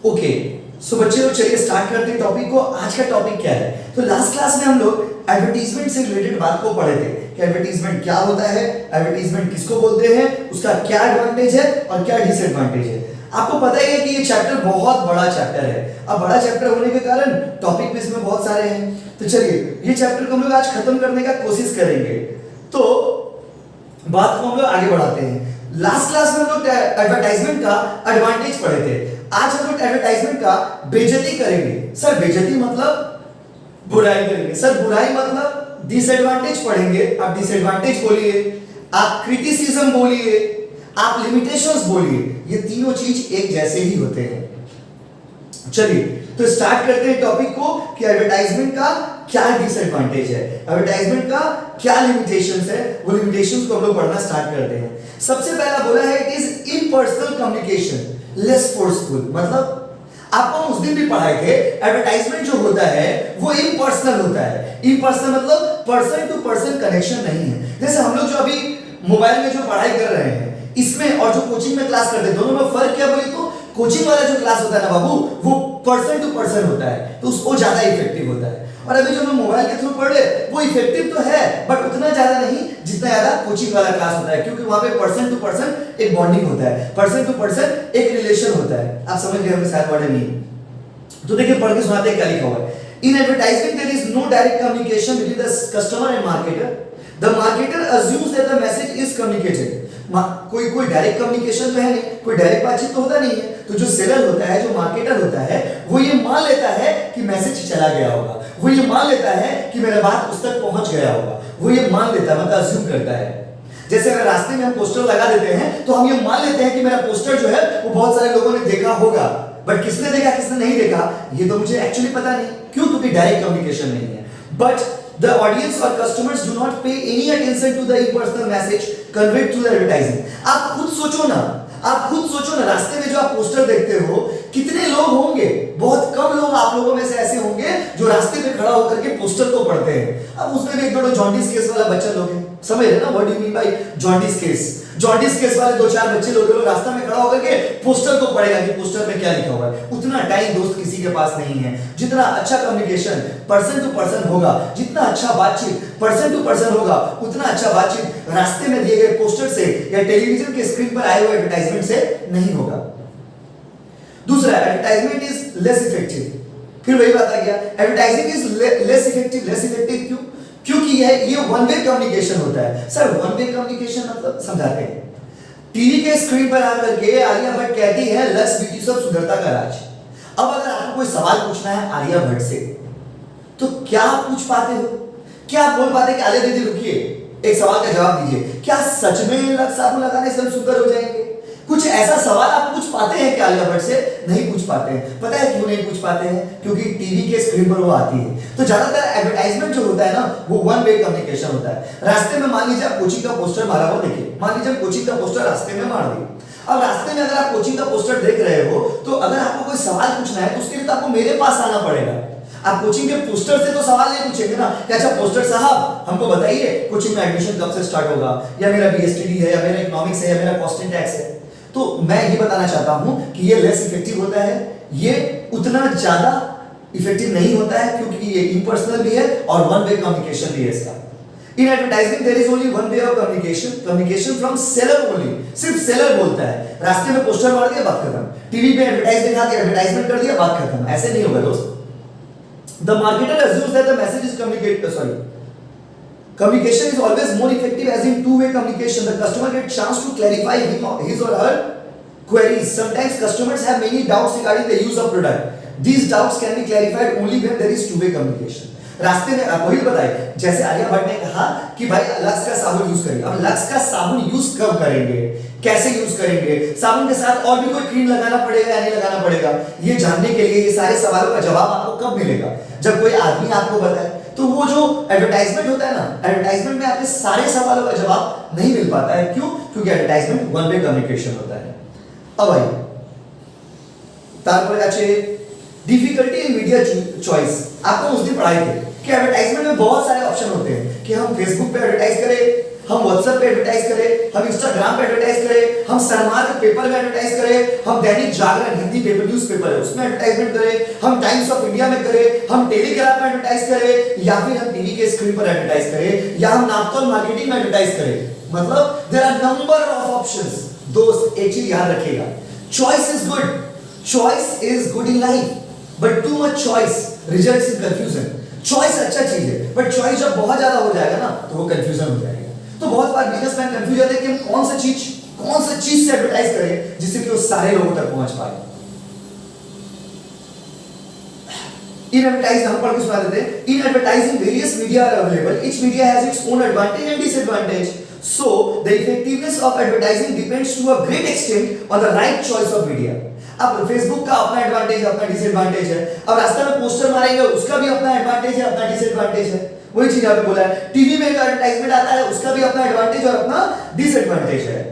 Okay, सो बच्चे लोग चलिए स्टार्ट करते हैं टॉपिक को। आज का टॉपिक क्या है? तो लास्ट क्लास में हम लोग एडवर्टीजमेंट से रिलेटेड बात को पढ़े थे कि एडवर्टीजमेंट क्या होता है, एडवर्टीजमेंट किसको बोलते हैं, उसका क्या एडवांटेज है और क्या डिसएडवांटेज है। आपको पता ही है कि ये चैप्टर बहुत बड़ा चैप्टर है। अब बड़ा चैप्टर होने के कारण टॉपिक भी इसमें बहुत सारे हैं। तो चलिए ये चैप्टर को हम लोग आज खत्म करने का कोशिश करेंगे। तो बात को हम लोग आगे बढ़ाते हैं। लास्ट क्लास में हम लोग एडवर्टाइजमेंट का एडवांटेज पढ़े थे। आज हम लोग एडवर्टाइजमेंट का बेइज्जती करेंगे। सर बेइज्जती मतलब बुराई करेंगे। सर बुराई मतलब डिसएडवांटेज पढ़ेंगे। आप डिसएडवांटेज बोलिए, आप क्रिटिसिज्म बोलिए, आप लिमिटेशंस बोलिए, ये तीनों चीज एक जैसे ही होते हैं। चलिए तो स्टार्ट करते हैं टॉपिक को कि एडवर्टाइजमेंट का क्या डिसएडवांटेज है, एडवर्टाइजमेंट का क्या लिमिटेशंस है। वो लिमिटेशंस को हम लोग पढ़ना स्टार्ट करते हैं। सबसे पहला बोला है it is impersonal communication less forceful. मतलब आपको उस दिन भी पढ़ाए थे एडवर्टाइजमेंट जो होता है वो इम्पर्सनल होता है। इम्पर्सनल मतलब पर्सन टू पर्सन कनेक्शन नहीं है। जैसे हम लोग जो अभी मोबाइल में जो पढ़ाई कर रहे हैं इसमें और जो कोचिंग में क्लास करते हैं दोनों में फर्क क्या बोले तो कोचिंग वाला जो क्लास होता है ना बाबू वो पर्सन टू पर्सन होता है, तो उसको ज्यादा इफेक्टिव होता है। और अभी जो हम मोबाइल के थ्रू पढ़ रहे वो इफेक्टिव तो है बट उतना ज्यादा नहीं जितना ज्यादा कोचिंग वाला क्लास होता है, क्योंकि वहां पे पर्सन टू पर्सन एक बॉन्डिंग होता है, पर्सन टू पर्सन एक रिलेशन होता है। आप समझ गए होंगे शायद वर्ड नहीं। तो देखिए पढ़ के सुनाते हैं क्या लिखा हुआ है। In advertisement there is no direct communication between the customer and marketer. The marketer assumes that the message is communicated. कोई डायरेक्ट कम्युनिकेशन तो है नहीं, कोई डायरेक्ट बातचीत तो होता नहीं है। तो जो सेलर होता है, जो मार्केटर होता है, वो ये मान लेता है कि मैसेज चला गया होगा, वो ये मान लेता है कि मेरा बात उस तक पहुंच गया होगा, वो ये मान लेता है, मतलब अज्यूम करता है। जैसे अगर रास्ते में हम पोस्टर लगा देते हैं तो हम ये मान लेते हैं कि मेरा पोस्टर जो है वो बहुत सारे लोगों ने देखा होगा, बट किसने देखा किसने नहीं देखा ये तो मुझे एक्चुअली पता नहीं। क्यों? क्योंकि डायरेक्ट कम्युनिकेशन नहीं है। But the audience or customers do not pay any attention to the impersonal message conveyed through the advertising। आप खुद सोचो ना, रास्ते में जो आप पोस्टर देखते हो कितने लोग होंगे? बहुत कम लोग आप लोगों में से ऐसे होंगे जो रास्ते पे खड़ा होकर के पोस्टर को पढ़ते हैं। अब उसमें भी एक दो जॉन्डिस केस वाला बच्चा लोग हैं, समझ रहे ना what do you mean by jaundice case? Jaundice case वाले दो चार बच्चे लोग रास्ता में खड़ा होकर के पोस्टर को पढ़ेगा कि पोस्टर में क्या लिखा हुआ है। उतना टाइम दोस्त किसी के पास नहीं है। जितना अच्छा कम्युनिकेशन पर्सन टू पर्सन होगा, जितना अच्छा बातचीत पर्सन टू पर्सन होगा, उतना अच्छा बातचीत रास्ते में दिए गए पोस्टर से या टेलीविजन के स्क्रीन पर आए हुए एडवर्टाइजमेंट से नहीं होगा। दूसरा, एडवर्टाइजमेंट इज लेस इफेक्टिव। फिर वही बात आ गया, एडवर्टाइजिंग इज लेस इफेक्टिव क्यों? क्योंकि ये वन वे कम्युनिकेशन होता है। सर वन वे कम्युनिकेशन मतलब समझाते हैं। टीवी के स्क्रीन पर आकर के आलिया भट्ट कहती है लक्स ब्यूटी सब सुंदरता का राज। अब अगर आपको कोई सवाल पूछना है आलिया भट्ट से तो क्या आप पूछ पाते हो? क्या आप बोल पाते कि आलिया दीदी रुकिए एक सवाल का जवाब दीजिए, क्या सच में लक्स साबुन लगाने से हम सुंदर हो जाएंगे? कुछ ऐसा सवाल आप पूछ पाते हैं कि आलिया भट्ट से? नहीं पूछ पाते हैं। पता है क्यों नहीं पूछ पाते हैं? क्योंकि टीवी के स्क्रीन पर वो आती है। तो ज्यादातर एडवर्टाइजमेंट जो होता है ना वो वन वे कम्युनिकेशन होता है। रास्ते में मान लीजिए आप कोचिंग का पोस्टर मारा हो, देखिए मान लीजिए कोचिंग का पोस्टर रास्ते में मार दिए। अब रास्ते में अगर आप कोचिंग का पोस्टर देख रहे हो तो अगर आपको कोई सवाल पूछना है तो उसके लिए तो आपको मेरे पास आना पड़ेगा। आप कोचिंग के पोस्टर से तो सवाल नहीं पूछेंगे ना कि अच्छा पोस्टर साहब हमको बताइए कोचिंग में एडमिशन कब से स्टार्ट होगा, या मेरा बीएसटीडी है, या मेरा इकोनॉमिक्स है, या मेरा कॉस्ट एंड टैक्स है। तो मैं ये बताना चाहता हूं कि ये लेस इफेक्टिव होता है, ये उतना ज्यादा इफेक्टिव नहीं होता है क्योंकि ये इम्पर्सनल भी है और वन वे कम्युनिकेशन भी है इसका। In advertising there is only one way of communication from seller only. सिर्फ सेलर बोलता है। रास्ते में पोस्टर मार दिया बात खत्म, टीवी पे एडवर्टाइजमेंट कर दिया बात खत्म। ऐसे नहीं होगा दोस्त। The marketer assumes that the message is communication is always more effective as in two-way communication. The customer gets chance to clarify his or her queries. Sometimes customers have many doubts regarding the use of product. These doubts can be clarified only when there is two-way communication. रास्ते में वही बताइए, जैसे आलिया भट्ट ने कहा कि भाई lux का साबुन यूज करिए। अब लक्स का साबुन यूज कब करेंगे, कैसे यूज करेंगे, साबुन के साथ और भी कोई क्रीम लगाना पड़ेगा या नहीं लगाना पड़ेगा, ये जानने के लिए ये सारे सवालों का जवाब आपको कब मिलेगा? जब कोई आदमी आपको बताए। तो वो जो एडवर्टाइजमेंट होता है ना, एडवर्टाइजमेंट में आपके सारे सवालों का जवाब नहीं मिल पाता है। क्यों? क्योंकि एडवर्टाइजमेंट वन वे कम्युनिकेशन होता है। अब भाई तारपरे अच्छे डिफिकल्टी इन मीडिया चॉइस आपको उस दिन पढ़ाई थे कि एडवर्टाइजमेंट में बहुत सारे ऑप्शन होते हैं कि हम फेसबुक पे एडवर्टाइज करें, हम व्हाट्सएप पे एडवर्टाइज करें, हम इंस्टाग्राम पे एडवर्टाइज करें, हम सरमार के पेपर में एडवर्टाइज करें, हम दैनिक जागरण हिंदी पेपर न्यूज़पेपर है उसमें एडवर्टाइजमेंट करें, हम टाइम्स ऑफ इंडिया में करें, हम टेलीग्राफ में एडवर्टाइज करें, या फिर हम टीवी के स्क्रीन पर एडवर्टाइज करें, या हम नापतोल मार्केटिंग में एडवर्टाइज करें, मतलब there are number of options. दोस्त एक चीज याद रखिएगा, choice is good, choice is good in life, but too much choice results in confusion. Choice अच्छा चीज है, बट चॉइस जब बहुत ज्यादा हो जाएगा ना तो वो कंफ्यूजन हो जाएगा। तो बहुत बार बिजनेसमैन कंफ्यूज होते हैं कि हम कौन सा चीज से एडवर्टाइज करें जिससे कि वो सारे लोगों तक पहुंच पाए। In advertising, हम पढ़ के सुना देते हैं, in advertising various media are available, each media has its own advantage and disadvantage, so the effectiveness of advertising depends to a great extent on the right choice of media। अब Facebook का अपना advantage है, अपना disadvantage है, अब रास्ते में poster मारेंगे उसका भी अपना एडवांटेज है, अपना डिसएडवांटेज है, वही चीज यहाँ पे बोला है। टीवी में जो एडवर्टाइजमेंट आता है उसका भी अपना एडवांटेज और अपना डिसएडवांटेज है।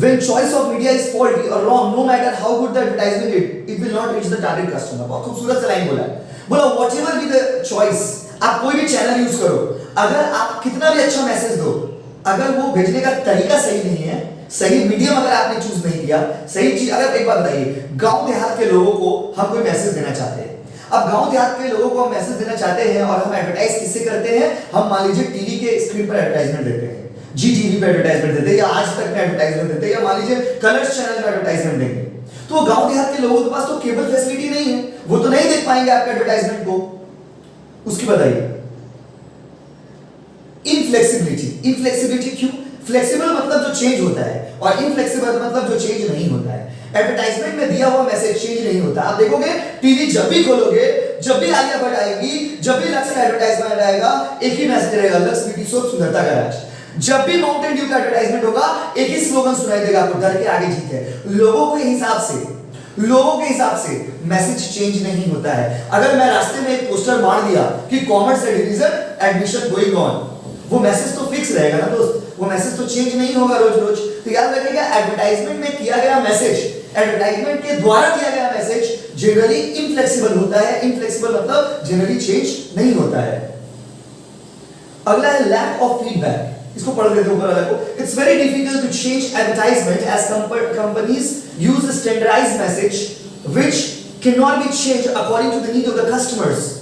When choice of media is faulty or wrong, no matter how good the advertisement is, it will not reach the target customer। बहुत खूबसूरत सा लाइन बोला है, बोला whatever be the choice, आप कोई भी चैनल यूज करो, अगर आप कितना भी अच्छा मैसेज दो, अगर वो भेजने का तरीका सही नहीं है, सही मीडियम अगर आपने चूज नहीं किया, सही चीज, अगर एक बात बताइए, गांव देहात के लोगों को हम कोई मैसेज देना चाहते हैं, अब गांव देहात के लोगों को हम मैसेज देना चाहते हैं और हम एडवर्टाइज किससे करते हैं, हम मान लीजिए टीवी के स्क्रीन पर एडवर्टाइजमेंट देते हैं, जी टीवी पे एडवर्टाइजमेंट देते हैं, या आज तक में एडवर्टाइजमेंट देते हैं, या मान लीजिए कलर्स चैनल में एडवर्टाइजमेंट देंगे। तो गांव देहात के लोगों के पास तो केबल फैसिलिटी नहीं है, वो तो नहीं देख पाएंगे आपके एडवर्टाइजमेंट को। उसकी बताइए इनफ्लेक्सिबिलिटी क्यों? फ्लेक्सिबल मतलब जो चेंज होता है, और इनफ्लेक्सिबल मतलब जो चेंज नहीं होता है। एडवर्टाइजमेंट में दिया हुआ मैसेज चेंज नहीं होता। आप देखोगे टीवी जब भी खोलोगे, जब भी आलिया भट्ट आएगी, जब भी लक्स का एडवर्टाइजमेंट आएगा, एक ही मैसेज रहेगा, लक्स ब्यूटी सोप सुंदरता का राज। जब भी माउंटेन ड्यू का एडवर्टाइजमेंट होगा, एक ही स्लोगन सुनाई देगा आपको, डर के आगे जीत है। लोगों के हिसाब से मैसेज चेंज नहीं होता है। अगर मैं रास्ते में एक पोस्टर मार दिया कि कॉमर्स से डिवीजन एडमिशन गोइंग ऑन, वो मैसेज तो फिक्स रहेगा ना दोस्त, वो मैसेज तो चेंज नहीं होगा रोज रोज। तो याद रखिएगा, एडवर्टाइजमेंट में किया गया मैसेज, एडवर्टाइजमेंट के द्वारा किया गया मैसेज जनरली इनफ्लेक्सिबल होता है। इनफ्लेक्सिबल मतलब जनरली चेंज नहीं होता है। अगला है लैक ऑफ फीडबैक, इसको पढ़ लेते हैं ऊपर वाला को। It's very difficult to change advertisement as companies use standardised message which can not be change according to the need of the customers.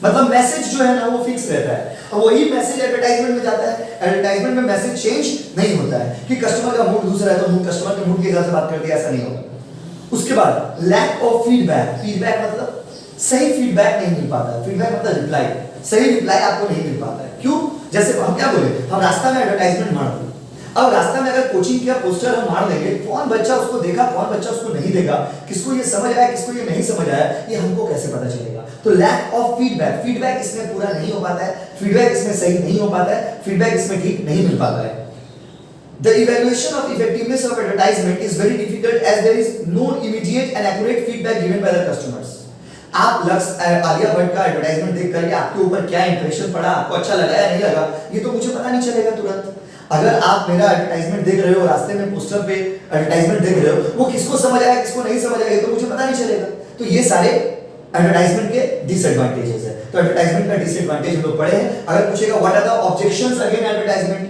मतलब मैसेज जो है ना वो फिक्स रहता है, अब वही मैसेज एडवर्टाइजमेंट में जाता है। एडवर्टाइजमेंट में मैसेज चेंज नहीं होता है कि कस्टमर का मूड दूसरा है तो मूड कस्टमर के मूड के हिसाब से बात करते हैं, ऐसा नहीं होगा। उसके बाद लैक ऑफ फीडबैक, फीडबैक मतलब सही फीडबैक नहीं मिल पाता है। फीडबैक मतलब रिप्लाई, सही रिप्लाई आपको नहीं मिल पाता है। क्यों? जैसे हम क्या बोले, हम रास्ता में एडवर्टाइजमेंट मार दें, अब रास्ता में अगर कोचिंग का पोस्टर हम मार देंगे, कौन बच्चा उसको देखा, कौन बच्चा उसको नहीं देखा, किसको ये समझ आया, किसको ये नहीं समझ आया, ये हमको कैसे पता चलेगा? तो लैक ऑफ फीडबैक, फीडबैक इसमें पूरा नहीं हो पाता है, फीडबैक इसमें सही नहीं हो पाता है, फीडबैक इसमें ठीक नहीं मिल पाता है। The evaluation of effectiveness of advertisement is very difficult as there is no immediate and accurate feedback given by the customers। आप आलिया भट्ट का एडवर्टाइजमेंट देख करके आपके ऊपर क्या इंप्रेशन पड़ा, आपको अच्छा लगा या नहीं लगा, ये तो मुझे पता नहीं चलेगा तुरंत। अगर आप मेरा एडवर्टाइजमेंट देख रहे हो, रास्ते में पोस्टर पे एडवर्टाइजमेंट देख रहे हो, वो किसको समझ आया, किसको नहीं समझ आया, ये तो मुझे पता नहीं चलेगा। तो ये सारे एडवर्टाइजमेंट के डिसएडवांटेजेस है। तो एडवर्टाइजमेंट का डिसएडवांटेज हम लोग पढ़े हैं। अगर पूछेगा what are the objections against advertisement,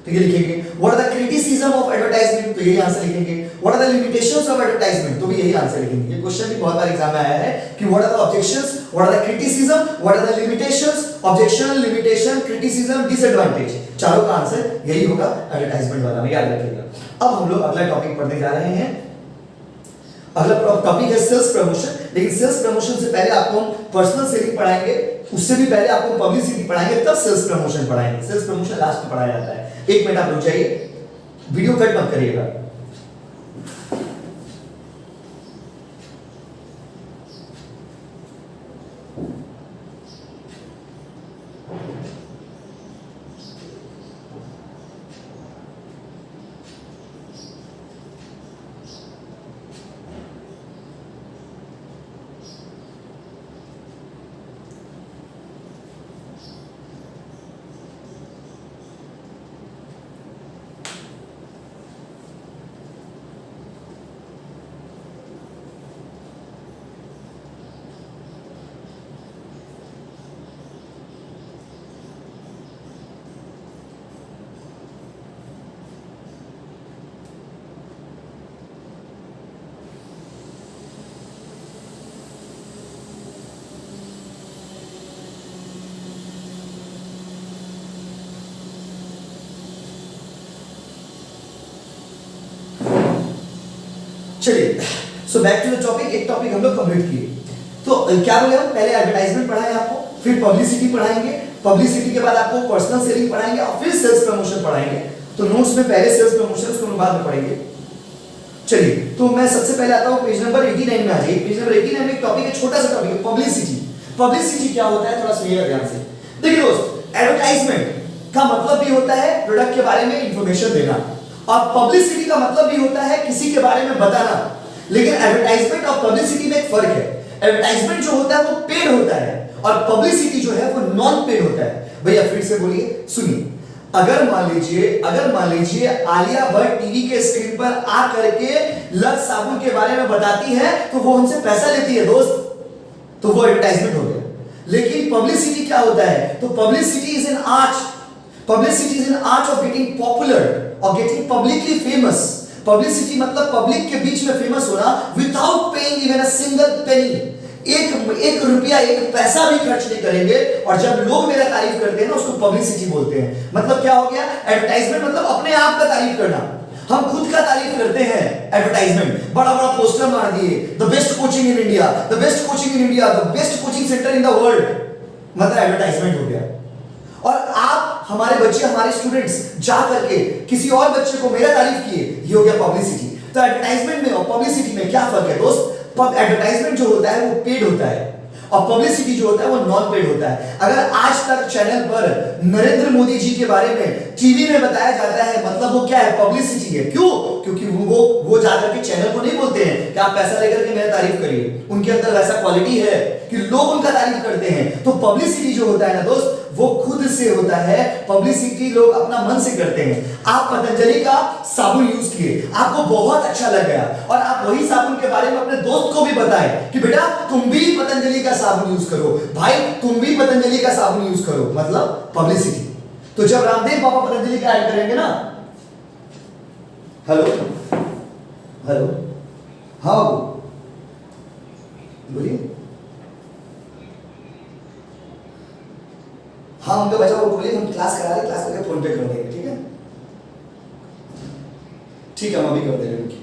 तो ये लिखेंगे। What are the criticism of advertisement, तो यही आंसर लिखेंगे। What are the limitations of advertisement, तो भी यही आंसर लिखेंगे। ये क्वेश्चन भी बहुत बार एग्जाम में आया है कि what are the objections, what are the criticism, what are the limitations, objection, limitation, criticism, disadvantage, चारों का आंसर यही होगा एडवर्टाइजमेंट वाला में, याद रखिएगा। अब हम लोग अगला टॉपिक पढ़ने जा रहे हैं। अगला टॉपिक है सेल्स प्रमोशन। लेकिन सेल्स प्रमोशन से पहले आपको हम पर्सनल सेलिंग पढ़ाएंगे, उससे भी पहले आपको पब्लिसिटी पढ़ाएंगे, तब सेल्स प्रमोशन पढ़ाएंगे। सेल्स प्रमोशन लास्ट में पढ़ाया जाता है। एक मिनट आप रुक जाइए, वीडियो कट मत करिएगा। चलिए, so back to the topic. एक टॉपिक हम लोग कंप्लीट किए। तो क्या बोले हम, पहले एडवर्टाइजमेंट पढ़ाए आपको, फिर पब्लिसिटी पढ़ाएंगे, पब्लिसिटी के बाद आपको पर्सनल सेलिंग पढ़ाएंगे और फिर सेल्स प्रमोशन पढ़ाएंगे। तो नोट्स में पहले सेल्स प्रमोशन, उसको हम बाद में पढ़ेंगे। चलिए, तो मैं सबसे पहले आता हूं पेज नंबर 89 में। आ जाइए। पेज नंबर 89 में एक टॉपिक है, छोटा सा टॉपिक है, पब्लिसिटी। पब्लिसिटी क्या होता है, थोड़ा सुनिएगा ध्यान से। देखिए दोस्त, एडवर्टाइजमेंट का मतलब भी होता है प्रोडक्ट के बारे में इंफॉर्मेशन देना, और पब्लिसिटी का मतलब भी होता है किसी के बारे में बताना। लेकिन एडवर्टाइजमेंट और पब्लिसिटी में एक फर्क है। एडवर्टाइजमेंट जो होता है वो पेड होता है, और पब्लिसिटी जो है वो नॉन पेड होता है। भैया फिर से बोलिए, सुनिए। अगर मान लीजिए आलिया भट्ट टीवी के स्क्रीन पर आ करके लक्स साबुन के बारे में बताती है, तो वो हमसे पैसा लेती है दोस्त, तो वो एडवर्टाइजमेंट हो गया। लेकिन पब्लिसिटी क्या होता है, तो publicity is an art. Publicity is an art of getting popular और गेटिंग पब्लिकली फेमस। पब्लिसिटी मतलब पब्लिक के बीच में फेमस होना without paying even a single penny. एक रुपया, एक पैसा भी खर्च नहीं करेंगे, और जब लोग मेरा तारीफ करते हैं ना, उसको पब्लिसिटी बोलते हैं। मतलब क्या हो गया, एडवर्टाइजमेंट मतलब अपने आप का तारीफ करना। हम खुद का तारीफ करते हैं। एडवर्टाइजमेंट, बड़ा बड़ा पोस्टर मार दिए, the best coaching in India, the best coaching in India, the best coaching centre in the world, मतलब एडवर्टाइजमेंट हो गया। और आप, हमारे बच्चे, हमारे स्टूडेंट्स जा करके किसी और बच्चे को मेरा तारीफ किए, ये हो गया पब्लिसिटी। तो एडवर्टाइजमेंट में और पब्लिसिटी में क्या फर्क है दोस्त? एडवर्टाइजमेंट जो होता है वो पेड होता है, और पब्लिसिटी जो होता है वो नॉन पेड होता है। अगर आज तक चैनल पर नरेंद्र मोदी जी के बारे में टीवी में बताया जाता है, मतलब वो क्या है, पब्लिसिटी है। क्यों? क्योंकि वो जाकर के चैनल को नहीं बोलते हैं कि आप पैसा लेकर के मेरा तारीफ करिए। उनके अंदर वैसा क्वालिटी है कि लोग उनका तारीफ करते हैं। तो पब्लिसिटी जो होता है ना दोस्त, वो खुद से होता है। पब्लिसिटी लोग अपना मन से करते हैं। आप पतंजलि का साबुन यूज किए, आपको बहुत अच्छा लग गया, और आप वही साबुन के बारे में अपने दोस्त को भी बताएं कि बेटा तुम भी पतंजलि का साबुन यूज करो, भाई तुम भी पतंजलि का साबुन यूज करो, मतलब पब्लिसिटी। तो जब रामदेव बाबा पतंजलि का ऐड करेंगे ना, हेलो हेलो, हाँ बोलिए, हाँ उनके बच्चा को बोलिए हम क्लास करा रहे, क्लास करके फोन पे कर देंगे, ठीक है? ठीक है, हम अभी कर दे रहे हैं।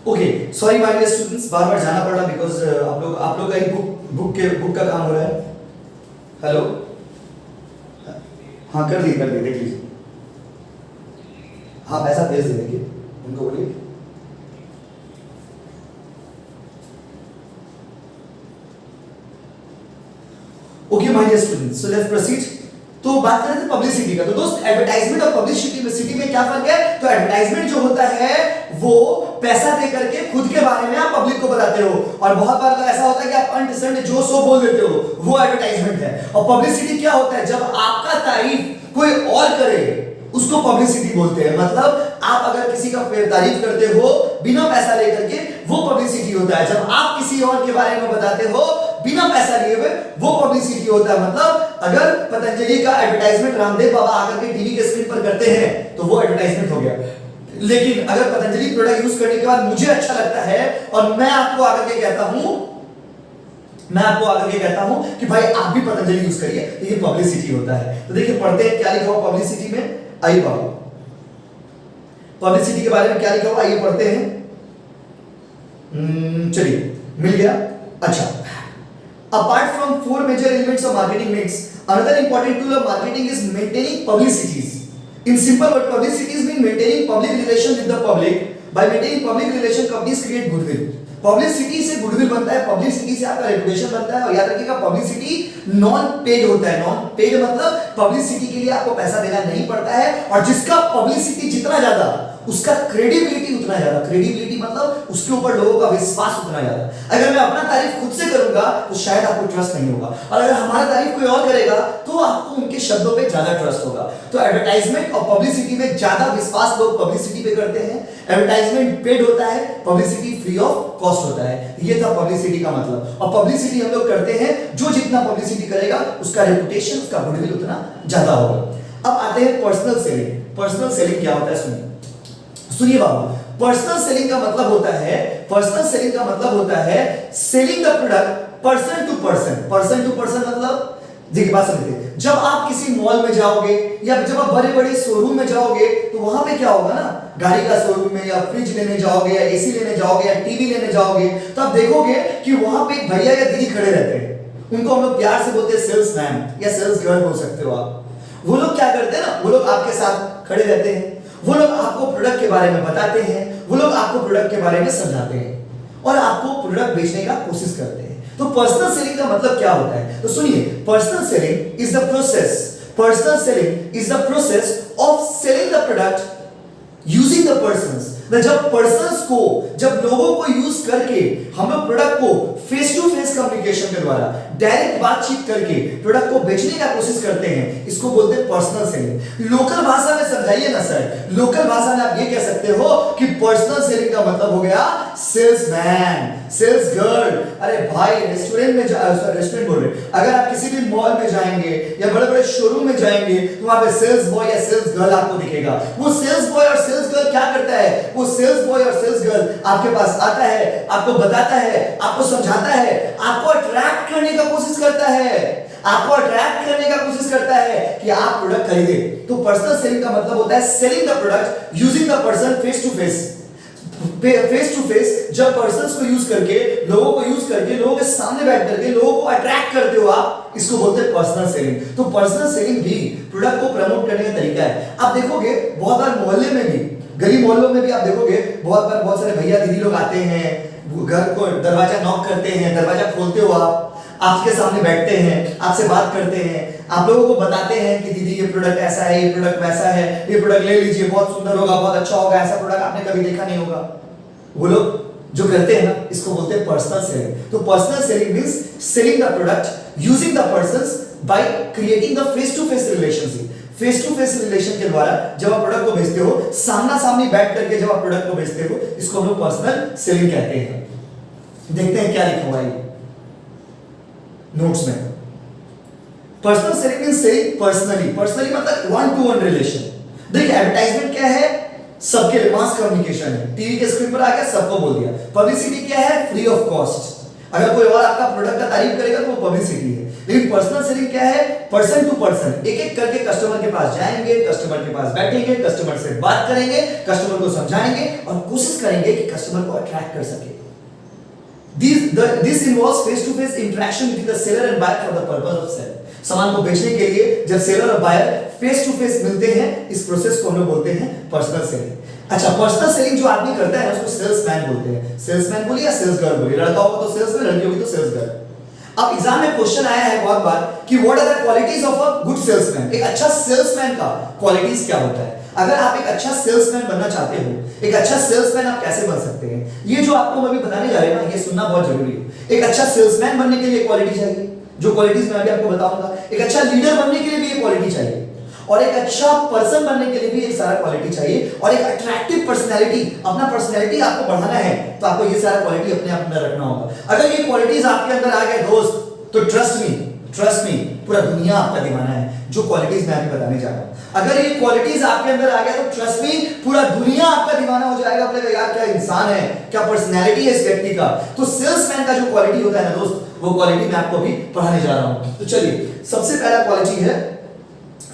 Okay, sorry my dear students, बार बार जाना पड़ रहा बिकॉज आप लोग का एक बुक का काम हो रहा है। हेलो, हाँ कर दी देख लीजिए। हाँ पैसा भेज दे देखिए, उनको बोलिए। Okay my dear students, so let's proceed. तो बात कर रहे थे पब्लिसिटी का। तो दोस्त, एडवर्टाइजमेंट और पब्लिसिटी में क्या फर्क है? तो एडवर्टाइजमेंट जो होता है वो पैसा दे करके खुद के बारे में आप पब्लिक को बताते हो, और बहुत बार तो ऐसा होता है कि आप अंट जो सो बोल देते हो, वो एडवर्टाइजमेंट है। और पब्लिसिटी क्या होता है? जब आपका तारीफ कोई और करे, उसको पब्लिसिटी बोलते हैं। मतलब आप अगर किसी का तारीफ करते हो बिना पैसा लेकर के, वो पब्लिसिटी होता है। जब आप किसी और के बारे में बताते हो बिना पैसा लिए हुए, वो पब्लिसिटी होता है। मतलब अगर पतंजलि का एडवर्टाइजमेंट रामदेव बाबा आकर के टीवी के स्क्रीन पर करते हैं, तो वो एडवर्टाइजमेंट हो गया। लेकिन अगर पतंजलि प्रोडक्ट यूज करने के बाद मुझे अच्छा लगता है, और मैं आपको आकर के कहता हूं कि भाई आप भी पतंजलि यूज करिए, तो ये पब्लिसिटी होता है। तो देखिए पढ़ते हैं क्या लिखा हुआ पब्लिसिटी में। आइए बाबू, पब्लिसिटी के बारे में क्या लिखा हुआ, आइए पढ़ते हैं। चलिए, मिल गया। अच्छा, apart from four major elements of marketing mix, another important tool of marketing is maintaining publicities. In simple word, publicities mean maintaining public relation with the public. By maintaining public relation, companies create goodwill. Publicity से goodwill बनता है, publicity से आपका reputation बनता है। और याद रखिएगा पब्लिसिटी नॉन पेड होता है। नॉन पेड मतलब पब्लिसिटी के लिए आपको पैसा देना नहीं पड़ता है, और जिसका पब्लिसिटी जितना ज्यादा उसका क्रेडिबिलिटी उतना ज्यादा। क्रेडिबिलिटी मतलब उसके ऊपर लोगों का विश्वास उतना ज्यादा। अगर मैं अपना तारीफ खुद से करूंगा तो शायद आपको ट्रस्ट नहीं होगा, और अगर हमारा तारीफ कोई और करेगा तो आपको उनके शब्दों पे ज्यादा ट्रस्ट होगा। तो एडवर्टाइजमेंट और पब्लिसिटी में ज्यादा विश्वास लोग पब्लिसिटी पे करते हैं। एडवर्टाइजमेंट पेड होता है, पब्लिसिटी फ्री ऑफ कॉस्ट होता है। ये था पब्लिसिटी का मतलब। और पब्लिसिटी हम लोग करते हैं, जो जितना पब्लिसिटी करेगा उसका रेपुटेशन, उसका गुडविल उतना ज्यादा होगा। अब आते हैं पर्सनल सेलिंग। पर्सनल सेलिंग क्या होता है सुनिए बाबू। पर्सनल सेलिंग का मतलब होता है, पर्सनल सेलिंग का मतलब होता है selling the product person to person. Person to person मतलब देखिए बात समझिए, जब आप किसी मॉल में जाओगे या जब आप बड़े बड़े शोरूम में जाओगे तो वहां पे क्या होगा ना, गाड़ी का शोरूम में या फ्रिज लेने जाओगे या एसी लेने जाओगे या टीवी लेने जाओगे तो आप देखोगे कि वहां पे एक भैया या दीदी खड़े रहते हैं। उनको हम लोग प्यार से बोलते हैं सेल्स मैन या सेल्स गर्ल बोल सकते हो आप। वो लोग क्या करते हैं ना, वो लोग आपके साथ खड़े रहते हैं, वो लोग आपको प्रोडक्ट के बारे में बताते हैं, वो लोग आपको प्रोडक्ट के बारे में समझाते हैं और आपको प्रोडक्ट बेचने का कोशिश करते हैं। तो पर्सनल सेलिंग का मतलब क्या होता है, तो सुनिए, personal selling is the process, personal selling is the process of selling the product using the persons. जब पर्सन्स को, जब लोगों को यूज करके हम लोग प्रोडक्ट को फेस टू फेस कम्युनिकेशन के द्वारा डायरेक्ट बातचीत करके प्रोडक्ट को बेचने का कोशिश करते हैं, इसको बोलते हैं पर्सनल सेलिंग। लोकल भाषा में समझाइए ना सर, लोकल भाषा में आप ये कह सकते हो कि पर्सनल सेलिंग का मतलब हो गया सेल्समैन, सेल्स गर्ल। अरे भाई रेस्टोरेंट में रेस्टोरेंट बोल रहे, अगर आप किसी भी मॉल में जाएंगे या बड़े बड़े शोरूम में जाएंगे तो वहां पे सेल्स बॉय या सेल्स गर्ल आपको दिखेगा। वो सेल्स बॉय और सेल्स गर्ल क्या करता है, वो सेल्स बॉय और सेल्स गर्ल आपके पास आता है, आपको बताता है, आपको समझाता है, आपको अट्रैक्ट करने का कोशिश करता है, आपको अट्रैक्ट करने का कोशिश करता है कि आप प्रोडक्ट खरीदे। तो पर्सनल सेलिंग का मतलब होता है selling the product using the person face to face. Face to face जब पर्सन्स को यूज करके, लोगों को यूज करके, लोगों के सामने बैठ करके लोगों को अट्रैक्ट करते हो आप, इसको बोलते हैं पर्सनल सेलिंग। तो पर्सनल सेलिंग भी प्रोडक्ट को प्रमोट करने का तरीका है। आप देखोगे बहुत बार मोहल्ले में भी, गरीब मोहल्लों में भी आप देखोगे बहुत बार बहुत सारे भैया दीदी लोग आते हैं, घर को दरवाजा नॉक करते हैं, दरवाजा खोलते हो आप, आपके सामने बैठते हैं, आपसे बात करते हैं, आप लोगों को बताते हैं कि दीदी ये प्रोडक्ट ऐसा है, ये प्रोडक्ट वैसा है, ये प्रोडक्ट ले लीजिए, बहुत सुंदर होगा, बहुत अच्छा होगा, ऐसा प्रोडक्ट आपने कभी देखा नहीं होगा। वो लोग जो करते हैं ना, इसको बोलते हैं पर्सनल सेलिंग। तो personal selling means selling the product using the persons by creating the face to face relationship. Face to face relation के द्वारा जब आप प्रोडक्ट को बेचते हो, सामना सामनी बैठ करके जब आप प्रोडक्ट को बेचते हो, इसको हम लोग पर्सनल सेलिंग कहते हैं। देखते हैं क्या लिखा हुआ है नोट्स में। Personal selling means selling personally. Personally मतलब वन टू वन रिलेशन। देखिए एडवर्टाइजमेंट क्या है, सबके लिए मास कम्युनिकेशन है, टीवी के स्क्रीन पर आ गया, सबको बोल दिया। पब्लिसिटी क्या है, फ्री ऑफ कॉस्ट। अगर कोई और आपका प्रोडक्ट का तारीफ करेगा तो वो पब्लिसिटी है। लेकिन पर्सनल सेलिंग क्या है, पर्सन टू पर्सन, एक एक करके कस्टमर के पास जाएंगे, कस्टमर के पास बैठेंगे, कस्टमर से बात करेंगे, कस्टमर को समझाएंगे और कोशिश करेंगे कि कस्टमर को अट्रैक्ट कर सके। This involves face-to-face interaction between the seller and buyer for the purpose of sale. सामान को बेचने के लिए जब सेलर और बायर फेस टू फेस मिलते हैं, इस प्रोसेस को हम लोग बोलते हैं पर्सनल सेलिंग। अच्छा, पर्सनल सेलिंग जो आदमी करता है उसको सेल्समैन बोलते हैं। सेल्समैन बोलिए या सेल्स गर्ल बोलिए, लड़का होगा तो सेल्समैन, लड़की होगी तो सेल्स गर्ल। अब एग्जाम में क्वेश्चन आया है बहुत बार कि what are the qualities of a good salesman. एक अच्छा सेल्समैन का क्वालिटीज क्या होता है। अगर आप एक अच्छा सेल्समैन बनना चाहते हो, एक अच्छा सेल्समैन आप कैसे बन सकते हैं, ये जो आपको मैं अभी बताने जा रहा हूं ना, ये सुनना बहुत जरूरी है। एक अच्छा सेल्समैन बनने के लिए क्वालिटी चाहिए, जो क्वालिटीज मैं अभी आपको बताऊंगा। एक अच्छा लीडर बनने के लिए भी ये क्वालिटी चाहिए, और एक अच्छा पर्सन बनने के लिए भी ये सारा क्वालिटी चाहिए, और एक अट्रैक्टिव पर्सनैलिटी, अपना पर्सनैलिटी आपको बढ़ाना है तो आपको ये सारा क्वालिटी अपने आप अंदर रखना होगा। अगर ये क्वालिटीज आपके अंदर आ गए दोस्त, तो ट्रस्ट मी पूरा दुनिया आपका दीवाना है। जो क्वालिटीज मैं अभी बताने जा रहा हूं, अगर ये क्वालिटीज आपके अंदर आ गया तो ट्रस्ट मी पूरा दुनिया आपका दीवाना हो जाएगा। बोलेगा यार क्या इंसान है, क्या पर्सनैलिटी है इस व्यक्ति का। तो सेल्समैन का जो क्वालिटी होता है ना दोस्त, वो क्वालिटी मैं आपको अभी पढ़ाने जा रहा हूं। तो चलिए, सबसे पहला क्वालिटी है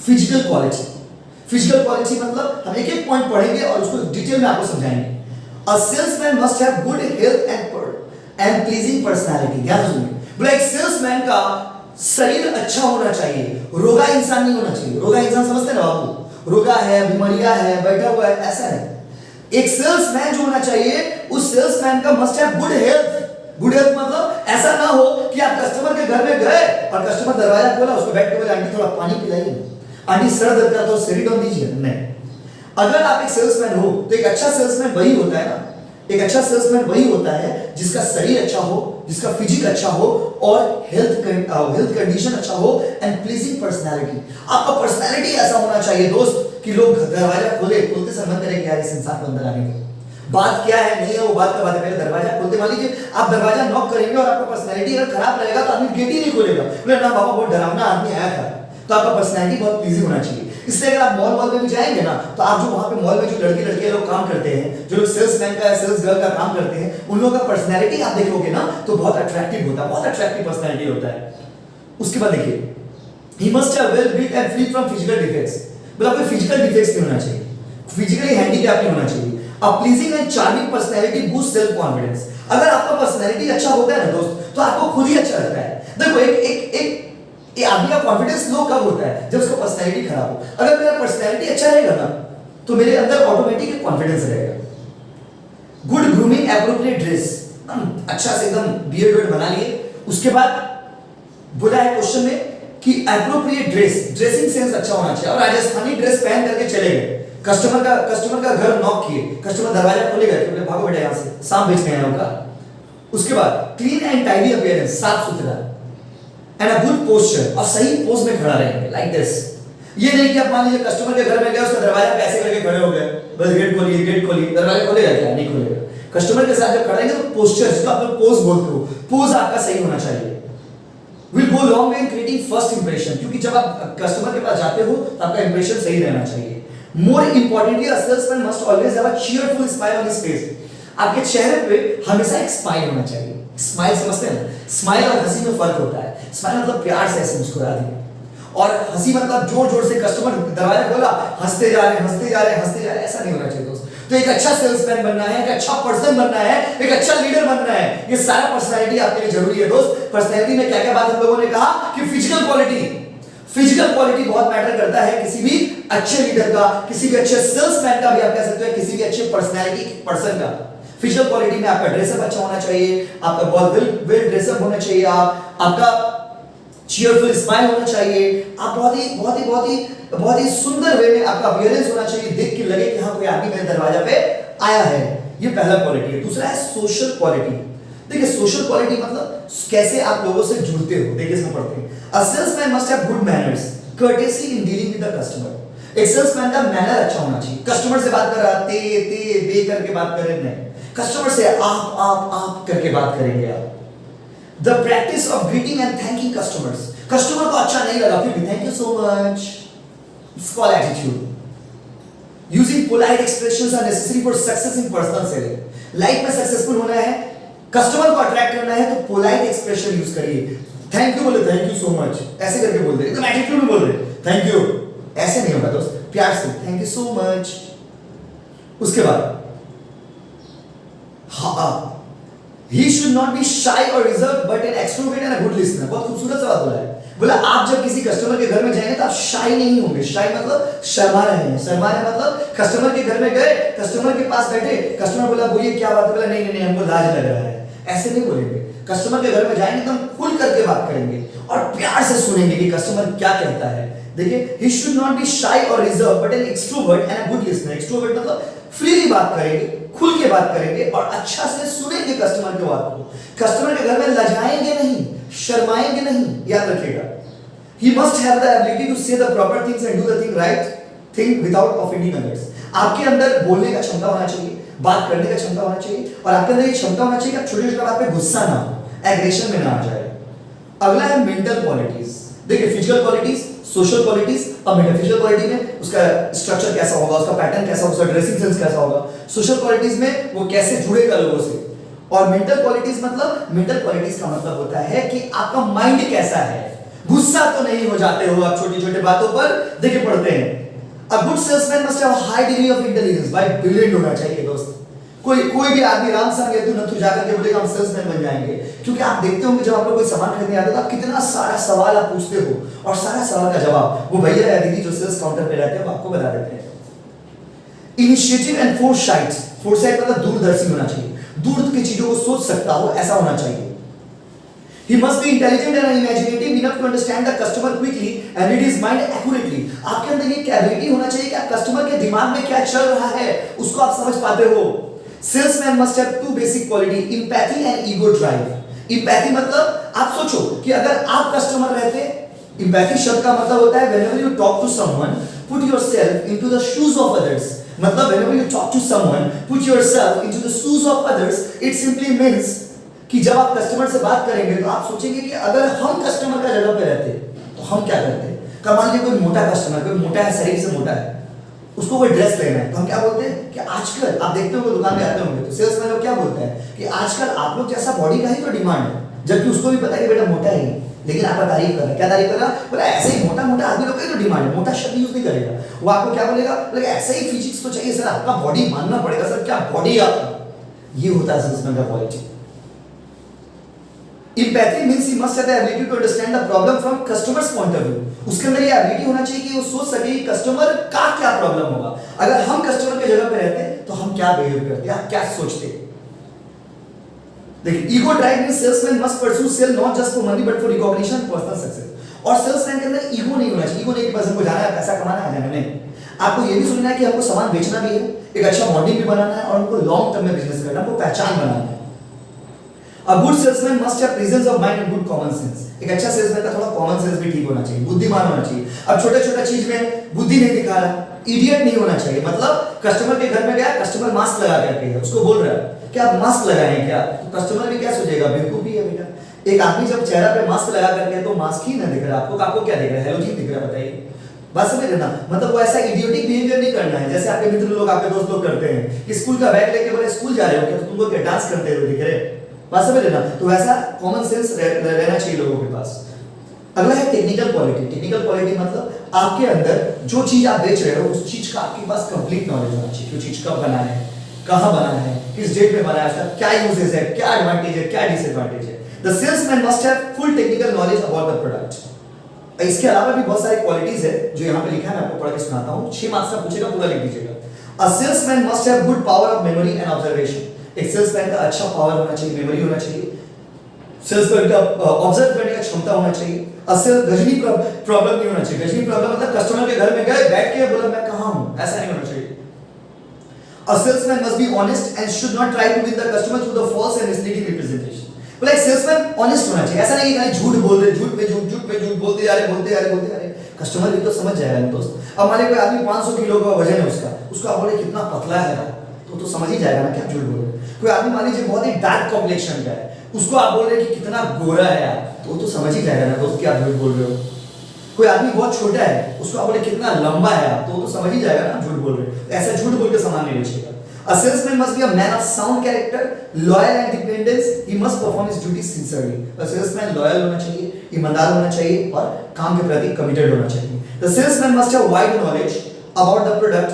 फिजिकल क्वालिटी। फिजिकल क्वालिटी मतलब हम एक एक पॉइंट पढ़ेंगे और उसको डिटेल में आपको समझाएंगे। अ salesman must have good health and pleasing personality. ध्यान सुनिए, बोला एक सेल्समैन का शरीर अच्छा होना चाहिए, रोगा इंसान नहीं होना चाहिए। रोगा इंसान समझते हैं ना बाबू, रोगा है, बीमारियां है, बैठा हुआ है, ऐसा नहीं। एक सेल्समैन जो होना चाहिए, उस सेल्समैन का must have good health. Good health मतलब ऐसा ना हो कि आप कस्टमर के घर में गए और कस्टमर दरवाजा खोला, उसको बैठ के बोले आंटी थोड़ा पानी पिलाइए, आंटी सर दर्द करता है सेरिडॉन दीजिए। नहीं, अगर आप एक सेल्समैन हो तो एक अच्छा सेल्समैन वही होता है ना, एक अच्छा सेल्समैन वही होता है जिसका शरीर अच्छा हो, जिसका फिजिक अच्छा हो और हेल्थ कंडीशन अच्छा हो एंड प्लीजिंग पर्सनालिटी। आपका पर्सनालिटी ऐसा होना चाहिए दोस्त कि लोग दरवाजा खोलते समय मन करे कि यार इस इंसान को अंदर आने दो। बात क्या है नहीं है वो बात का बात है, पहले दरवाजा खोलते, मान लीजिए आप दरवाजा नॉक करेंगे और आपका पर्सनालिटी अगर खराब रहेगा तो आदमी गेट ही नहीं खोलेगा, बोले ना बाबा बहुत डरावना आदमी आया था। तो आपका पर्सनालिटी बहुत प्लीजिंग होना चाहिए। इसलिए अगर आप मॉल में भी जाएंगे ना, तो आप जो वहां पे मॉल में जो लड़के लोग काम करते हैं, जो लोग सेल्समैन का सेल्स गर्ल का काम करते हैं, उन लोगों का पर्सनालिटी आप देखोगे ना तो बहुत अट्रैक्टिव होता है, बहुत अट्रैक्टिव पर्सनालिटी होता है। उसके बाद देखिए, he must have well built and free from physical defects। मतलब आपको फिजिकल डिफेक्ट्स नहीं होना चाहिए, फिजिकली हैंडीकैप नहीं होना चाहिए। A pleasing and charming personality boosts self confidence। अगर आपका पर्सनालिटी अच्छा होता है ना दोस्त, तो आपको खुद ही अच्छा लगता है। देखो एक आदमी का कॉन्फिडेंस लो कब होता है, जब उसका पर्सनालिटी खराब हो। अगर मेरा पर्सनालिटी अच्छा रहेगा ना, तो मेरे अंदर ऑटोमेटिक कॉन्फिडेंस रहेगा। गुड ग्रूमिंग, एप्रोप्रिएट ड्रेस, अच्छा से एकदम बियर्ड वर्ड बना लिए। उसके बाद बोला है क्वेश्चन में कि एप्रोप्रिएट ड्रेस, ड्रेसिंग सेंस अच्छा होना चाहिए। और राजस्थानी ड्रेस पहन करके चले गए, कस्टमर का घर नॉक किए, कस्टमर दरवाजा खोलेगा कि बोले भागो बेटा यहां से, सांप बेचने आया होगा। उसके बाद क्लीन एंड टाइडी अपीयरेंस, साफ सुथरा एंड अ गुड पोस्चर, और सही पोज में खड़ा रहेंगे लाइक दिस। ये नहीं कि आप मान लीजिए कस्टमर के घर में गए, उसका दरवाजा पे ऐसे करके खड़े हो गए, बस गेट खोलिए, दरवाजा खोलेगा क्या? नहीं खोलेगा। कस्टमर के साथ जब खड़े रहेंगे तो पोस्चर, जिसको आप लोग पोज बोलते हो, पोज आपका सही होना चाहिए। Will go long way in creating first impression, क्योंकि जब आप कस्टमर के पास जाते हो तो आपका इंप्रेशन सही रहना चाहिए। More importantly, a salesman must always have a cheerful smile on his face। आपके चेहरे पे हमेशा एक स्माइल होना चाहिए। स्माइल समझते हैं ना? स्माइल और हंसी में फर्क होता है। स्माइल मतलब प्यार से ऐसे मुस्कुरा दें, और हंसी मतलब जोर जोर से कस्टमर दरवाजा खोला, हंसते जा रहे, ऐसा नहीं होना चाहिए दोस्त। तो एक अच्छा सेल्समैन बनना है, एक अच्छा पर्सन बनना है, एक अच्छा लीडर बनना है, ये सारा पर्सनालिटी आपके लिए जरूरी है दोस्त। पर्सनालिटी में क्या क्या बात हम लोगों ने कहा कि फिजिकल क्वालिटी बहुत मैटर करता है किसी भी अच्छे लीडर का, किसी भी अच्छे सेल्समैन का, भी आप कह सकते हैं किसी भी अच्छे पर्सनालिटी पर्सन का। फिजिकल क्वालिटी में आपका ड्रेसअप अच्छा होना चाहिए, आपका बहुत वेल ड्रेसअप होना चाहिए, आपका चीयरफुल स्माइल होना चाहिए, आप बहुत ही सुंदर वे में आपका अपीयरेंस होना चाहिए, देख के लगे कि हाँ कोई आदमी मेरे दरवाजा पे आया है। ये पहला क्वालिटी है। दूसरा है सोशल क्वालिटी। देखिए सोशल क्वालिटी मतलब कैसे आप लोगों से जुड़ते हो। देखिए इसमें पढ़ते हैं, अ salesman must have good manners, courtesy in dealing with the customer. एक सेल्समैन का मैनर अच्छा होना चाहिए। कस्टमर से बात कर रहा ते बे करके बात कर रहे नहीं, कस्टमर से आप करके बात करेंगे आप। The practice of greeting and thanking customers, customer को अच्छा नहीं लगा फिर भी thank you so much, it's called attitude. Using polite expressions are necessary for success in personal selling। Life में सक्सेसफुल होना है, कस्टमर को अट्रैक्ट करना है, तो पोलाइट एक्सप्रेशन यूज करिए। थैंक यू बोले थैंक यू सो मच, ऐसे करके बोल दे, एकदम एटीट्यूड में बोल रहे थैंक यू, ऐसे नहीं होगा दोस्त, प्यार से थैंक यू सो मच। उसके बाद He should not be shy or reserved but an extrovert and a good listener। बहुत खूबसूरत सा बात बोला है। बोला आप जब किसी कस्टमर के घर में जाएंगे तो आप शाई नहीं होंगे। शाई मतलब शर्मा रहे हैं, शर्मा रहे मतलब कस्टमर के घर में गए, कस्टमर के पास बैठे, कस्टमर बोला बोलिए क्या बात है, बोला नहीं हमको लाज लग रहा है, ऐसे नहीं बोलेंगे। कस्टमर के घर में जाएंगे तो हम खुल करके बात करेंगे और प्यार से सुनेंगे कि कस्टमर क्या कहता है। देखिए he should not be shy or reserved but an extrovert and a good listener। extrovert मतलब फ्रीली बात करेंगे, खुल के बात करेंगे और अच्छा से सुनेंगे कस्टमर की बात को। कस्टमर के घर में लजाएंगे नहीं, शर्माएंगे नहीं, याद रखिएगा। He must have the ability to say the proper things and do the right thing without offending others। आपके अंदर बोलने का क्षमता होना चाहिए, बात करने का क्षमता होना चाहिए, और आपके अंदर ये क्षमता होना चाहिए कि आप छोटे-छोटे बात पे गुस्सा ना हो, एग्रेशन में ना आ जाए। अगला है मेंटल क्वालिटीज। देखिए फिजिकल क्वालिटीज, सोशल क्वालिटीज और मेटाफिजिकल क्वालिटी में उसका स्ट्रक्चर कैसा होगा, उसका पैटर्न कैसा होगा, उसका ड्रेसिंग सेंस कैसा होगा। सोशल क्वालिटीज में वो कैसे जुड़ेगा लोगों से, और मेंटल क्वालिटीज का मतलब होता है कि आपका माइंड कैसा है, गुस्सा तो नहीं हो जाते हो आप छोटी-छोटी बातों पर। देखिए पढ़ते हैं, A good salesman must have a high degree of intelligence। भाई ब्रिलियंट होना चाहिए दोस्त। कोई भी आदमी राम संग या तू न तू जाकर के बोलेगा हम सेल्समैन बन जाएंगे, क्योंकि आप देखते होंगे जब आप लोग कोई सामान खरीदने आते हो तो आप कितना सारा सवाल आप पूछते हो और सारा सवाल का जवाब वो भैया या दीदी जो सेल्स काउंटर पे रहते हैं वो आपको बता देते हैं। इनिशिएटिव एंड फोरसाइट, फोरसाइट मतलब दूरदर्शी होना चाहिए, दूर की चीजों को सोच सकता हो ऐसा होना चाहिए। He must be intelligent and imaginative enough to understand the customer quickly and read his mind accurately. आपके अंदर ये कैपेबिलिटी होना चाहिए कि आप कस्टमर के दिमाग में क्या चल रहा है उसको आप समझ पाते हो। Salesman must have two basic quality, empathy and ego drive. Empathy मतलब आप सोचो कि अगर आप कस्टमर रहते, empathy शब्द का मतलब होता है whenever you talk to someone, put yourself into the shoes of others. मतलब whenever you talk to someone, put yourself into the shoes of others. It simply means कि जब आप कस्टमर से बात करेंगे तो आप सोचेंगे कि अगर हम कस्टमर का जगह पे रहते तो हम क्या करते। मान लीजिए कोई मोटा कस्टमर, कोई मोटा है, शरीर से मोटा है, उसको कोई ड्रेस लेना है तो हम क्या बोलते हैं कि आजकल आप देखते होंगे दुकान पे आते होंगे तो सेल्समैन लोग क्या बोलते हैं कि आजकल आप लोग जैसा बॉडी का ही तो डिमांड है, जबकि उसको भी पता है कि बेटा मोटा है लेकिन आपका तारीफ कर रहा है। क्या तारीफ कर रहा है? बोला ऐसे ही मोटा मोटा आदमी लोग का ही तो डिमांड है, मोटा शब्द यूज नहीं करेगा वो। आपको क्या बोलेगा? बोलेगा ऐसे ही फिजिक्स तो चाहिए सर, आपका बॉडी मानना पड़ेगा सर, क्या बॉडी आपका। ये होता है सेल्समैन का quality. Empathy means he must have the ability to understand the problem from customer's point of view. उसके अंदर ये एबिलिटी होना चाहिए कि वो सोच सके कि कस्टमर का क्या प्रॉब्लम होगा। अगर हम कस्टमर की जगह पे रहते तो हम क्या बिहेव करते, आप क्या सोचते। देखिए, ego drive means salesman must pursue sale not just for money but for recognition, personal success. और सेल्समैन के अंदर ईगो नहीं होना चाहिए। ईगो नहीं कि बस हमको जाना है, पैसा कमाना है, जाना नहीं। आपको ये भी सुनना है कि हमको सामान बेचना भी है, एक अच्छा बॉन्डिंग भी बनाना है और हमको लॉन्ग टर्म में बिजनेस करना है, हमको पहचान बनाना है। A good salesman must have presence of mind and good common sense. एक अच्छा सेल्समैन का थोड़ा कॉमन सेंस भी ठीक होना चाहिए, बुद्धिमान होना चाहिए। अब छोटे छोटे चीज में बुद्धि नहीं दिखा रहा, इडियट नहीं होना चाहिए। मतलब कस्टमर के घर में गया, कस्टमर मास्क लगा करके है, उसको बोल रहा है क्या आप मास्क लगाए हैं क्या, तो कस्टमर भी क्या सोचेगा, बेवकूफी है बेटा। एक आदमी जब चेहरा पे मास्क लगा करके तो मास्क ही ना दिख रहा आपको, आपको क्या दिख रहा है, हेलोजन दिख रहा है, बताइए। बात समझ रहे ना? मतलब वो ऐसा इडियोटिक बिहेवियर नहीं करना है जैसे आपके मित्र लोग, आपके दोस्त लोग करते हैं कि स्कूल का बैग लेके बोले स्कूल जा रहे हो क्या, तो तुमको क्या डांस करते हुए दिख रहे, बात समझ रहे ना? तो वैसा कॉमन सेंस रहना चाहिए लोगों के पास। अगला है टेक्निकल क्वालिटी। टेक्निकल क्वालिटी मतलब आपके अंदर जो चीज आप बेच रहे हो उस चीज का आपके पास कंप्लीट नॉलेज होना चाहिए। वो चीज कब बना है, कहां बना है, किस डेट में बना है, उसका क्या यूजेस है, क्या एडवांटेज है, क्या डिसएडवांटेज है। The salesman must have full technical knowledge about the product. इसके अलावा भी बहुत सारी क्वालिटीज है जो यहाँ पे लिखा है, मैं आपको पढ़ के सुनाता हूँ। 6 मार्क्स का पूछेगा, पूरा लिख दीजिएगा। अ salesman must have good power of memory and observation. एक सेल्समैन का अच्छा पावर होना चाहिए, मेमोरी होना चाहिए, सेल्समैन का ऑब्जर्व करने का क्षमता होना चाहिए। असल गजनी प्रॉब्लम नहीं होना चाहिए। गजनी प्रॉब्लम मतलब कस्टमर के घर में गए, बैठ के बोला मैं कहां हूं, ऐसा नहीं होना चाहिए। A salesman must be honest and should not try to win the customer through the false and misleading representation. बोला एक सेल्समैन ऑनेस्ट होना चाहिए, ऐसा नहीं कि खाली झूठ बोल रहे, झूठ पे झूठ बोलते जा रहे, कस्टमर भी तो समझ जाएगा ना दोस्त। अब मान लीजिए कोई आदमी 500 किलो का वजन है उसको आप बोले कितना पतला है तो समझ ही जाएगा ना क्या झूठ बोल रहे। कोई आदमी मान लीजिए बहुत ही डार्क कॉम्प्लेक्शन का है, उसको आप बोल रहे हैं कि कितना गोरा है यार, तो समझ ही जाएगा ना दोस्त कि आप झूठ बोल रहे हो। कोई आदमी बहुत छोटा है, उसको आप बोले कितना लंबा है आप, तो समझ ही जाएगा ना झूठ बोल रहे हो। ऐसा झूठ बोल के सामान नहीं बेचेगा। A salesman must be a man of sound character, loyal and dependence. He must perform his duties sincerely. A salesman loyal होना चाहिए, ईमानदार होना चाहिए और काम के प्रति committed होना चाहिए। The salesman must have wide knowledge about the product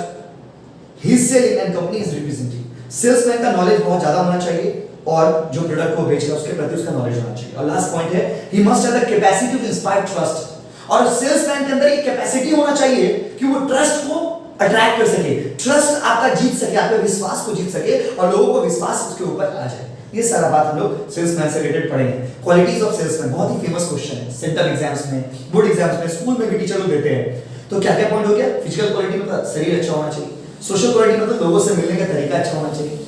he is selling and company is representing. Salesman का knowledge बहुत ज़्यादा होना चाहिए और जो प्रोडक्ट को बेच रहा है उसके प्रति उसका नॉलेज होना चाहिए। और लास्ट पॉइंट है, he must have the capacity to inspire trust. और सेल्समैन के अंदर ये कैपेसिटी होना चाहिए कि वो ट्रस्ट को अट्रैक्ट कर सके, ट्रस्ट आपका जीत सके, आपके विश्वास को जीत सके और लोगों को विश्वास उसके ऊपर आ जाए। ये सारा बात हम लोग सेल्समैन से रिलेटेड पढ़ेंगे। क्वालिटीज ऑफ सेल्समैन बहुत ही फेमस क्वेश्चन है, सेंट्रल एग्जाम्स में, बोर्ड एग्जाम्स में, स्कूल में भी टीचर लोग देते हैं। तो क्या क्या पॉइंट हो गया? फिजिकल क्वालिटी मतलब शरीर अच्छा होना चाहिए, सोशल क्वालिटी मतलब लोगों से मिलने का तरीका अच्छा होना चाहिए,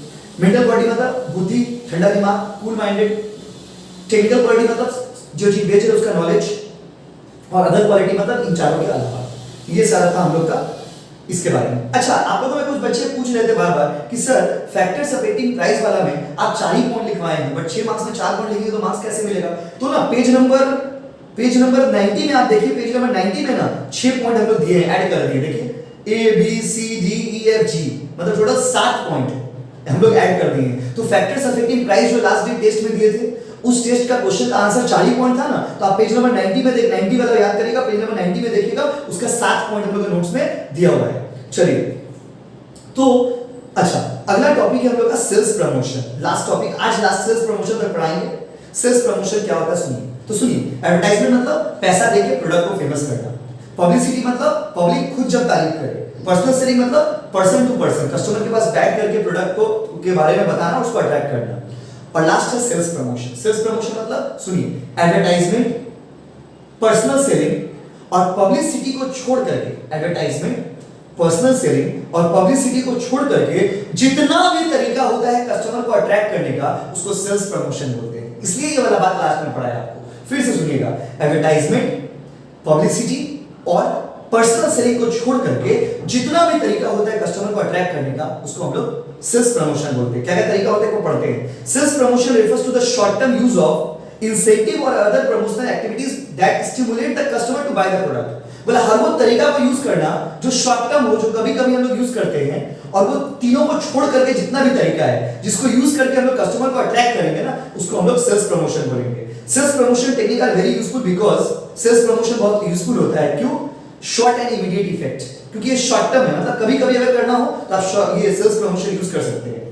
मेंटल क्वालिटी मतलब बुद्धि, ठंडा दिमाग, कूल माइंडेड, टेक्निकल क्वालिटी मतलब जो चीज बेच रहे उसका नॉलेज, और अदर क्वालिटी मतलब इन चारों के अलावा। ये सारा था हम लोग का इसके बारे में। अच्छा, आप लोगों में कुछ बच्चे पूछ रहे थे बार बार कि सर फैक्टर्स अफेक्टिंग प्राइस वाला में आप 4 ही पॉइंट लिखवाए हैं, बट 6 मार्क्स में 4 पॉइंट लिखेंगे तो मार्क्स कैसे मिलेगा? तो ना पेज नंबर 90 में आप देखिए, पेज नंबर 90 में ना 6 पॉइंट हम लोग दिए हैं, ऐड कर दिए। देखिए A B C D E F G मतलब टोटल 7 पॉइंट हम लोग ऐड कर दिए। तो फैक्टर्स अफेक्टिंग प्राइस जो लास्ट डे टेस्ट में दिए थे, उस टेस्ट का क्वेश्चन का आंसर 4 ही पॉइंट था ना, तो आप पेज नंबर 90 में 90 वाला याद करिएगा, पेज नंबर 90 में देखिएगा, उसका 7 पॉइंट हम लोग के नोट्स में दिया हुआ है। चलिए, तो अच्छा, अगला टॉपिक है हम लोग का सेल्स प्रमोशन। लास्ट टॉपिक, आज लास्ट सेल्स प्रमोशन तक पढ़ाएंगे। सेल्स प्रमोशन क्या होता है सुनिए। तो सुनिए, एडवर्टाइजमेंट मतलब पैसा देके प्रोडक्ट को फेमस करना, पब्लिसिटी मतलब पब्लिक खुद जब तारीफ करे, पर्सनल सेलिंग मतलब पर्सन टू पर्सन, कस्टमर के पास बैठ करके प्रोडक्ट को के बारे में बताना, उसको अट्रैक्ट करना। और लास्ट है सेल्स प्रमोशन। सेल्स प्रमोशन मतलब सुनिए, एडवर्टाइजमेंट, पर्सनल सेलिंग और पब्लिसिटी को छोड़ करके, एडवर्टाइजमेंट, पर्सनल सेलिंग और पब्लिसिटी को छोड़ करके जितना भी तरीका होता है कस्टमर को अट्रैक्ट करने का, उसको सेल्स प्रमोशन बोलते हैं। इसलिए ये वाला बात लास्ट में पढ़ाया आपको, फिर से सुनिएगा, एडवर्टाइजमेंट, पब्लिसिटी और पर्सनल सेलिंग को छोड़ करके जितना भी तरीका होता है कस्टमर को अट्रैक्ट करने का, उसको हम लोग सेल्स प्रमोशन बोलते हैं। क्या क्या तरीका होता है वो पढ़ते हैं। Sales promotion refers to the short term use of incentive और other promotional activities that stimulate the customer to buy the product. बोला हर वो तरीका को यूज करना जो शॉर्ट टर्म हो, जो कभी-कभी हम लोग यूज करते हैं, और वो तीनों को छोड़ करके जितना भी तरीका है जिसको यूज करके हम लोग कस्टमर को अट्रैक्ट करेंगे ना, उसको हम लोग सेल्स प्रमोशन बोलेंगे। Sales promotion technique are very useful because sales promotion बहुत यूजफुल होता है। क्यों? शॉर्ट एंड इमीडिएट इफेक्ट, क्योंकि ये शॉर्ट टर्म है, मतलब कभी-कभी अगर करना हो तो आप ये सेल्स प्रमोशन यूज कर सकते हैं।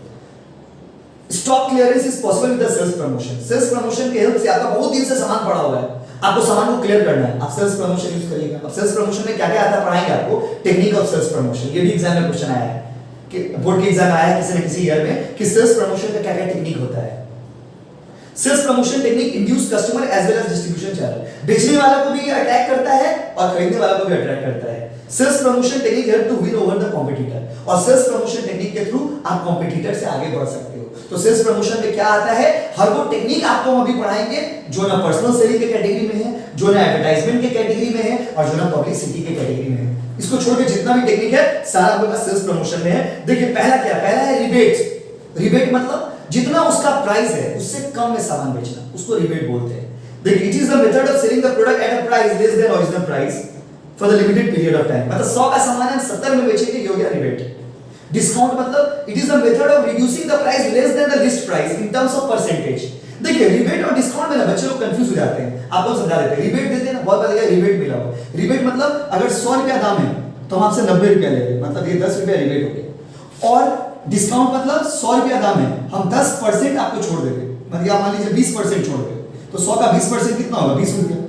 Stock clearance is possible with the sales promotion. Sales promotion के हेल्प से आपका बहुत दिन से सामान पड़ा हुआ है, आपको सामान को क्लियर करना है, आप सेल्स प्रमोशन यूज करिएगा। अब सेल्स प्रमोशन में क्या-क्या आता है पढ़ाएंगे आपको, टेक्निक ऑफ सेल्स प्रमोशन। ये भी एग्जाम में क्वेश्चन आया है कि बोर्ड के एग्जाम आया है किसी न किसी ईयर में कि सेल्स प्रमोशन का क्या-क्या टेक्निक होता है। Sales promotion technique induce customer as well as distribution channel. बेचने वाला को भी अट्रैक्ट करता है और खरीदने वाला को भी अट्रैक्ट करता है। Sales promotion technique help to win over the competitor, और सेल्स प्रमोशन टेक्निक के थ्रू आप कॉम्पिटिटर से आगे बढ़ सकते हो। तो सेल्स प्रमोशन में क्या आता है, हर वो टेक्निक आपको हम अभी पढ़ाएंगे जो ना पर्सनल सेलिंग के कैटेगरी में है, जो ना एडवर्टाइजमेंट के कैटेगरी में है और जो ना पब्लिसिटी के कैटेगरी में है। इसको छोड़ के जितना भी टेक्निक है सारा आपके पास सेल्स प्रमोशन में है। देखिए पहला क्या, पहला है रिबेट। रिबेट मतलब जितना उसका प्राइस है उससे कम में सामान बेचना, उसको रिबेट बोलते हैं। देखिए it is the method of selling the product at a price less than original price for the limited period of time. मतलब 100 का सामान है 70 में बेचेंगे, ये हो गया रिबेट। डिस्काउंट मतलब it is the method of reducing the price less than the list price in terms of percentage. देखिए रिबेट और डिस्काउंट में ना बच्चे लोग कंफ्यूज हो जाते हैं, आपको समझा देते हैं। रिबेट देते हैं ना, बहुत बार देखा रिबेट मिला हो। रिबेट मतलब अगर 100 रुपया दाम है तो हम आपसे 90 रुपया ले रहे हैं, मतलब ये 10 रुपया रिबेट हो गया। और डिस्काउंट मतलब 100 रुपया दाम है, हम 10% आपको छोड़ देंगे, मतलब आप मान लीजिए 20% छोड़ देंगे, तो 100 का 20% कितना होगा, 20 रुपया।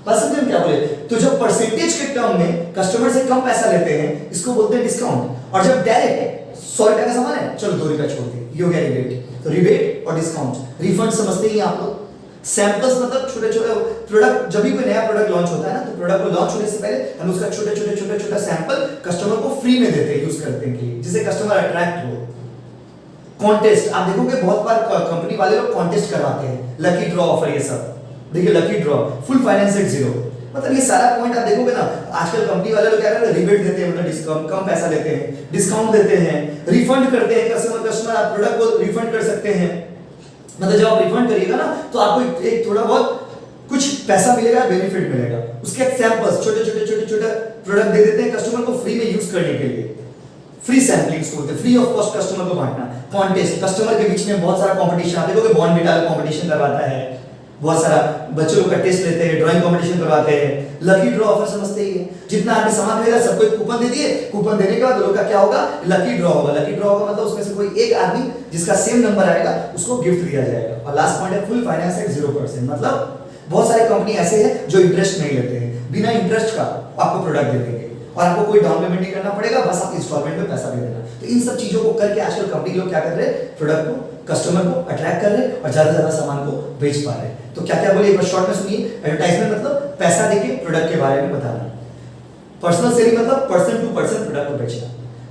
बस समझे हम क्या बोले। तो जब परसेंटेज के टर्म में कस्टमर से कम पैसा लेते हैं इसको बोलते हैं डिस्काउंट। और जब डायरेक्ट 100 रुपया का सामान है, चलो 2 रुपया छोड़ दिए, ये हो गया रिबेट। तो रिबेट और डिस्काउंट। रिफंड समझते ही आप लोग। सैंपल्स मतलब छोटे-छोटे प्रोडक्ट, जब भी कोई नया प्रोडक्ट लॉन्च होता है ना, तो प्रोडक्ट को लॉन्च होने से पहले हम उसका छोटे-छोटे सैंपल कस्टमर को फ्री में देते हैं यूज करने के लिए, जिससे कस्टमर अट्रैक्ट हो। कॉन्टेस्ट, आप देखोगे बहुत बार कंपनी वाले लोग कॉन्टेस्ट करवाते हैं, लकी ड्रॉ ऑफर, ये सब देखिए lucky draw, full finance at zero, मतलब ये सारा पॉइंट आप देखोगे ना। आजकल कंपनी वाले लोग क्या करते हैं, रिबेट देते हैं, मतलब डिस्काउंट, कम पैसा लेते हैं, डिस्काउंट देते हैं, रिफंड करते हैं कस्टमर आप प्रोडक्ट को रिफंड कर सकते हैं। मतलब जब आप रिफंड करिएगा ना तो आपको एक थोड़ा बहुत कुछ पैसा मिलेगा, बेनिफिट मिलेगा। उसके सैंपल्स छोटे-छोटे प्रोडक्ट दे देते हैं कस्टमर को फ्री में यूज करने के लिए। फ्री सैंपलिंग को बोलते हैं, फ्री ऑफ कॉस्ट कस्टमर को बांटना। कॉन्टेस्ट, कस्टमर के बीच में बहुत सारा कंपटीशन, आप देखोगे बॉर्नविटा कंपटीशन करवाता है, बहुत सारा बच्चों लोग का टेस्ट लेते हैं, ड्राइंग कंपटीशन करवाते हैं। लकी ड्रॉ ऑफर समझते ही है, जितना आपने सामान खरीदा सबको एक कूपन दे दिए, कूपन देने के बाद लोग का क्या होगा, लकी ड्रॉ होगा। लकी ड्रॉ होगा मतलब उसमें से कोई एक आदमी जिसका सेम नंबर आएगा उसको गिफ्ट दिया जाएगा। और लास्ट पॉइंट है फुल फाइनेंस एट 0%, मतलब बहुत सारे कंपनी ऐसे हैं जो इंटरेस्ट नहीं लेते हैं, बिना इंटरेस्ट का आपको प्रोडक्ट दे देंगे और आपको कोई डाउन पेमेंट नहीं करना पड़ेगा, बस आप इंस्टॉलमेंट में पैसा दे देना। तो इन सब चीजों को करके आजकल कंपनी लोग क्या कर रहे हैं, प्रोडक्ट को, कस्टमर को अट्रैक्ट कर रहे हैं और ज्यादा से ज्यादा सामान को बेच पा रहे हैं। तो क्या क्या बोलिए एक बार शॉर्ट में सुनिए। एडवर्टाइजमेंट मतलब पैसा देके प्रोडक्ट के बारे में बताना। पर्सनल सेलिंग मतलब पर्सन टू पर्सन प्रोडक्ट को बेचना।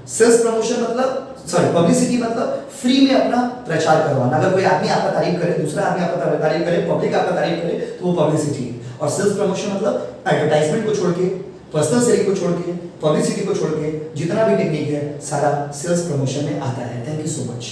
सेल्स प्रमोशन मतलब पब्लिसिटी मतलब फ्री में अपना प्रचार करवाना। अगर कोई आदमी आपका तारीफ करे, दूसरा आदमी आपका तारीफ करे, पब्लिक आपका तारीफ करे, तो वो पब्लिसिटी है। और सेल्स प्रमोशन मतलब एडवर्टाइजमेंट को छोड़ के, पर्सनल सेलिंग को छोड़ के, पब्लिसिटी को छोड़ के जितना भी टेक्निक है सारा सेल्स प्रमोशन में आता है। Thank you so much.